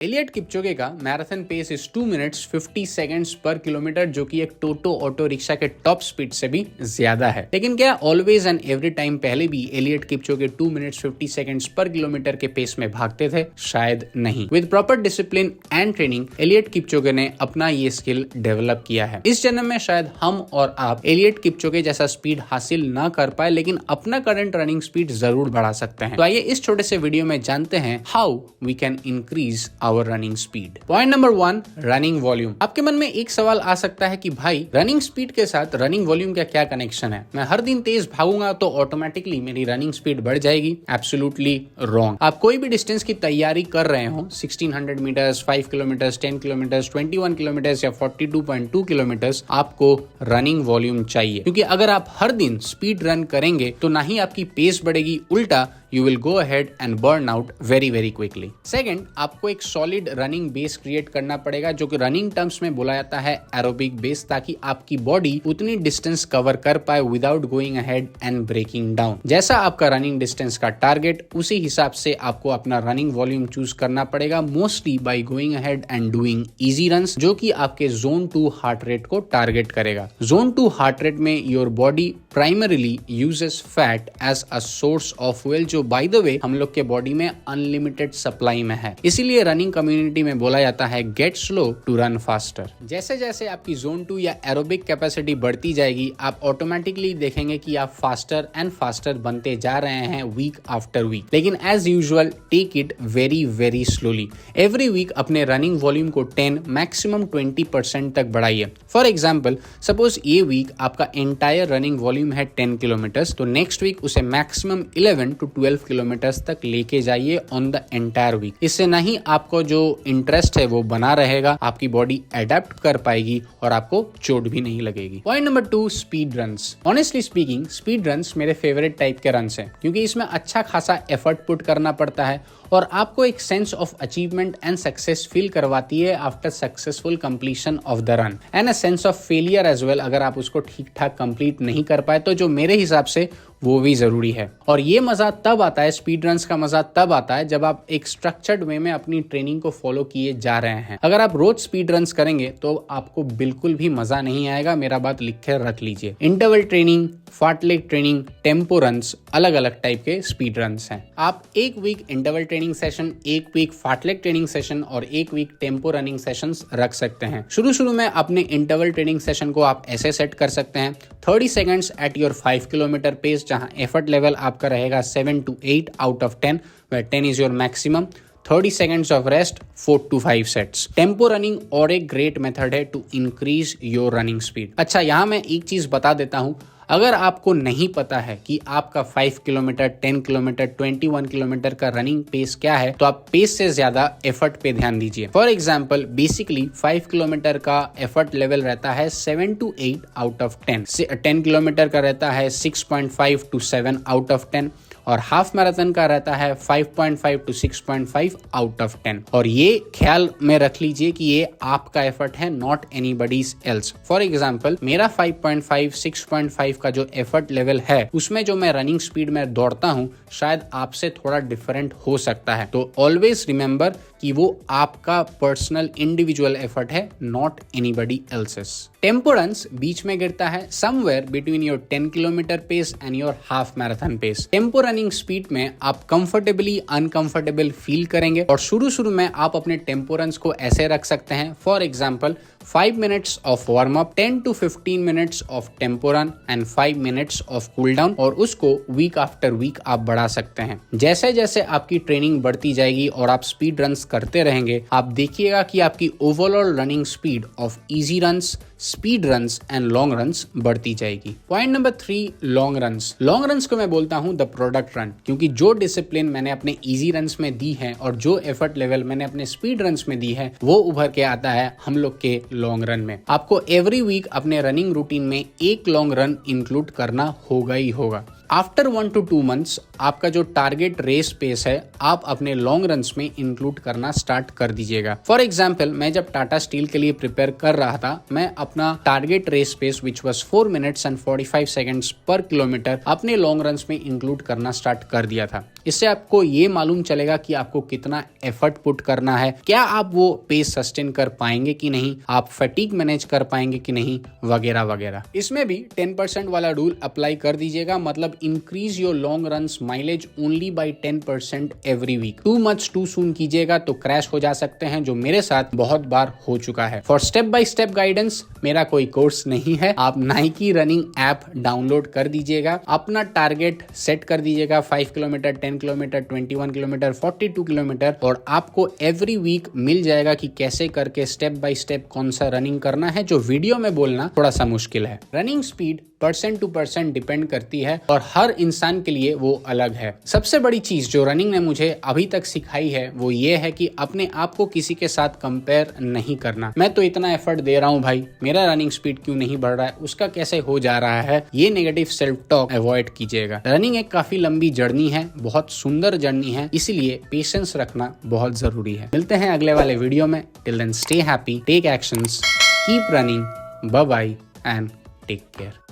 Elliott Kipchoge का marathon pace is 2 minutes 50 seconds per kilometre, जो कि एक टोटो ऑटो रिक्शा के टॉप स्पीड से भी ज्यादा है। लेकिन क्या ऑलवेज एंड एवरी टाइम पहले भी Eliud Kipchoge 2 minutes 50 seconds per kilometre के पेस में भागते थे? शायद नहीं। With proper discipline and training Eliud Kipchoge ने अपना ये स्किल डेवलप किया है। इस जन्म में शायद हम और आप एलियट किपचोगे जैसा स्पीड हासिल ना कर पाए, लेकिन अपना करंट रनिंग स्पीड जरूर बढ़ा सकते हैं। तो आइए इस छोटे से वीडियो में जानते हैं how we can increase our running speed. Point number 1, running volume. आपके मन में एक सवाल आ सकता है कि भाई रनिंग स्पीड के साथ रनिंग वॉल्यूम का क्या कनेक्शन है? मैं हर दिन तेज भागूंगा तो ऑटोमेटिकली मेरी रनिंग स्पीड बढ़ जाएगी? Absolutely wrong. आप कोई भी डिस्टेंस की तैयारी कर रहे हो, 1600 मीटर्स, 5 किलोमीटर्स, 10 किलोमीटर्स, 21 किलोमीटर्स या 42.2 किलोमीटर्स, आपको रनिंग वॉल्यूम चाहिए। क्योंकि अगर आप हर दिन स्पीड रन करेंगे तो ना ही आपकी पेस बढ़ेगी, उल्टा you will go ahead and burn out very very quickly. Second, आपको एक solid running base create करना पड़ेगा, जो कि running terms में बोला जाता है aerobic base, ताकि आपकी body उतनी distance cover कर पाए without going ahead and breaking down. जैसा आपका running distance का target, उसी हिसाब से आपको अपना running volume choose करना पड़ेगा, mostly by going ahead and doing easy runs, जो कि आपके zone 2 heart rate को target करेगा। zone 2 heart rate में your body primarily uses fat as a source of fuel, जो बाय द वे हम लोग के बॉडी में अनलिमिटेड सप्लाई में है। इसीलिए रनिंग कम्युनिटी में बोला जाता है get slow to run faster. जैसे जैसे आपकी जोन 2 या एरोबिक कैपेसिटी बढ़ती जाएगी, आप ऑटोमेटिकली देखेंगे कि आप फास्टर एंड फास्टर बनते जा रहे हैं वीक आफ्टर वीक। लेकिन as usual take it very very slowly. Every week अपने रनिंग वॉल्यूम को 10 मैक्सिमम 20% तक बढ़ाइए। फॉर एग्जाम्पल, सपोज ये वीक आपका एंटायर रनिंग वॉल्यूम है 10 किलोमीटर्स, तो नेक्स्ट वीक उसे मैक्सिमम 11 to 12 किलोमीटर्स तक लेके जाइए ऑन द एंटायर वीक। इससे नहीं आपको जो इंटरेस्ट है वो बना रहेगा, आपकी बॉडी अडेप्ट कर पाएगी और आपको चोट भी नहीं लगेगी। Point number 2, speed runs. Honestly speaking, speed runs मेरे फेवरेट टाइप के रन्स हैं, क्योंकि इसमें अच्छा खासा एफर्ट पुट करना पड़ता है और आपको एक sense of achievement and success feel करवाती है after successful completion of the run, and a sense of failure as well, अगर आप उसको ठीक ठाक कंप्लीट नहीं कर पाए तो, जो मेरे हिसाब से वो भी जरूरी है। और ये मजा तब आता है, स्पीड रन्स का मजा तब आता है जब आप एक स्ट्रक्चर्ड वे में अपनी ट्रेनिंग को फॉलो किए जा रहे हैं। अगर आप रोज स्पीड रन्स करेंगे तो आपको बिल्कुल भी मजा नहीं आएगा, मेरा बात लिख कर रख लीजिए। Interval training, fartlek training, tempo runs, अलग अलग टाइप के स्पीड रन्स हैं। आप एक वीक इंटरवल ट्रेनिंग सेशन, एक वीक फार्टलेग ट्रेनिंग सेशन और एक वीक टेम्पो रनिंग सेशंस रख सकते हैं। शुरू में अपने इंटरवल ट्रेनिंग सेशन को आप ऐसे सेट कर सकते हैं: 30 seconds at your 5 kilometre pace, जहां एफर्ट लेवल आपका रहेगा 7 to 8 out of 10, where 10 is your maximum. 30 seconds of rest, 4 to 5 sets. Tempo running और एक ग्रेट मेथड है to increase your running speed. अच्छा, यहाँ मैं एक चीज बता देता हूँ, अगर आपको नहीं पता है कि आपका 5 किलोमीटर, 10 किलोमीटर, 21 किलोमीटर का रनिंग पेस क्या है, तो आप पेस से ज्यादा एफर्ट पे ध्यान दीजिए। फॉर एग्जाम्पल, बेसिकली 5 किलोमीटर का एफर्ट लेवल रहता है 7 to 8 out of 10, 10 किलोमीटर का रहता है 6.5 to 7 out of 10, और हाफ मैराथन का रहता है 5.5 to 6.5 आउट ऑफ 10। और ये ख्याल में रख लीजिए कि ये आपका एफर्ट है, not anybody's else. For example, मेरा 5.5 6.5 का जो एफर्ट लेवल है, उसमें जो मैं रनिंग स्पीड में दौड़ता हूँ, शायद आपसे थोड़ा डिफरेंट हो सकता है। तो ऑलवेज रिमेंबर कि वो आपका पर्सनल इंडिविजुअल एफर्ट है, not anybody else's. Tempo runs बीच में गिरता है somewhere between your 10 kilometre pace and your half marathon pace. Tempo running speed में आप कंफर्टेबली अनकंफर्टेबल फील करेंगे, और शुरू में आप अपने टेम्पो रन्स को ऐसे रख सकते हैं। For example, 5 minutes of warm up, 10 to 15 minutes of tempo run and 5 minutes of cool down, और उसको वीक आफ्टर वीक आप बढ़ा सकते हैं। जैसे जैसे आपकी ट्रेनिंग बढ़ती जाएगी और आप स्पीड रन्स करते रहेंगे, आप देखिएगा कि आपकी overall running speed of easy runs, speed runs and long runs बढ़ती जाएगी। Point number 3, long runs. Long runs को मैं बोलता हूं द प्रोडक्ट रन, क्योंकि जो डिसिप्लिन मैंने अपने इजी रन्स में दी है और जो एफर्ट लेवल मैंने अपने स्पीड रन्स में दी है, वो उभर के आता है हम लोग के लॉन्ग रन में। आपको एवरी वीक अपने रनिंग रूटीन में एक लॉन्ग रन इंक्लूड करना होगा ही होगा। आफ्टर 1 to 2 months आपका जो टारगेट रेस पेस है आप अपने लॉन्ग रन्स में इंक्लूड करना स्टार्ट कर दीजिएगा। फॉर एग्जाम्पल मैं जब टाटा स्टील के लिए प्रिपेयर कर रहा था, मैं अपना target race pace which was 4 minutes and 45 seconds पर किलोमीटर अपने लॉन्ग रन्स में इंक्लूड करना स्टार्ट कर दिया था। इससे आपको ये मालूम चलेगा कि आपको कितना एफर्ट पुट करना है, क्या आप वो पेस सस्टेन कर पाएंगे कि नहीं, आप फटीग मैनेज कर पाएंगे कि नहीं, वगैरह वगैरह। इसमें भी 10% वाला रूल अप्लाई कर दीजिएगा, मतलब increase your long runs mileage only by 10% every week. Too much too soon कीजिएगा तो क्रैश हो जा सकते हैं, जो मेरे साथ बहुत बार हो चुका है। For step by step guidance मेरा कोई कोर्स नहीं है, आप नाइकी रनिंग ऐप डाउनलोड कर दीजिएगा, अपना टारगेट सेट कर दीजिएगा 5 किलोमीटर, 10 किलोमीटर, 21 किलोमीटर, 42 किलोमीटर, और आपको एवरी वीक मिल जाएगा कि कैसे करके स्टेप बाय स्टेप कौन सा रनिंग करना है, जो वीडियो में बोलना थोड़ा सा मुश्किल है। रनिंग स्पीड % to % डिपेंड करती है और हर इंसान के लिए वो अलग है। सबसे बड़ी चीज जो रनिंग ने मुझे अभी तक सिखाई है वो ये है कि अपने आप को किसी के साथ कंपेयर नहीं करना। मैं तो इतना एफर्ट दे रहा हूँ भाई, मेरा रनिंग स्पीड क्यों नहीं बढ़ रहा है, उसका कैसे हो जा रहा है, ये नेगेटिव सेल्फ टॉक अवॉइड कीजिएगा। रनिंग एक काफी लंबी जर्नी है, बहुत सुंदर जर्नी है, इसीलिए पेशेंस रखना बहुत जरूरी है। मिलते हैं अगले वाले वीडियो में। Till then stay happy, take actions, keep running, bye bye and take care.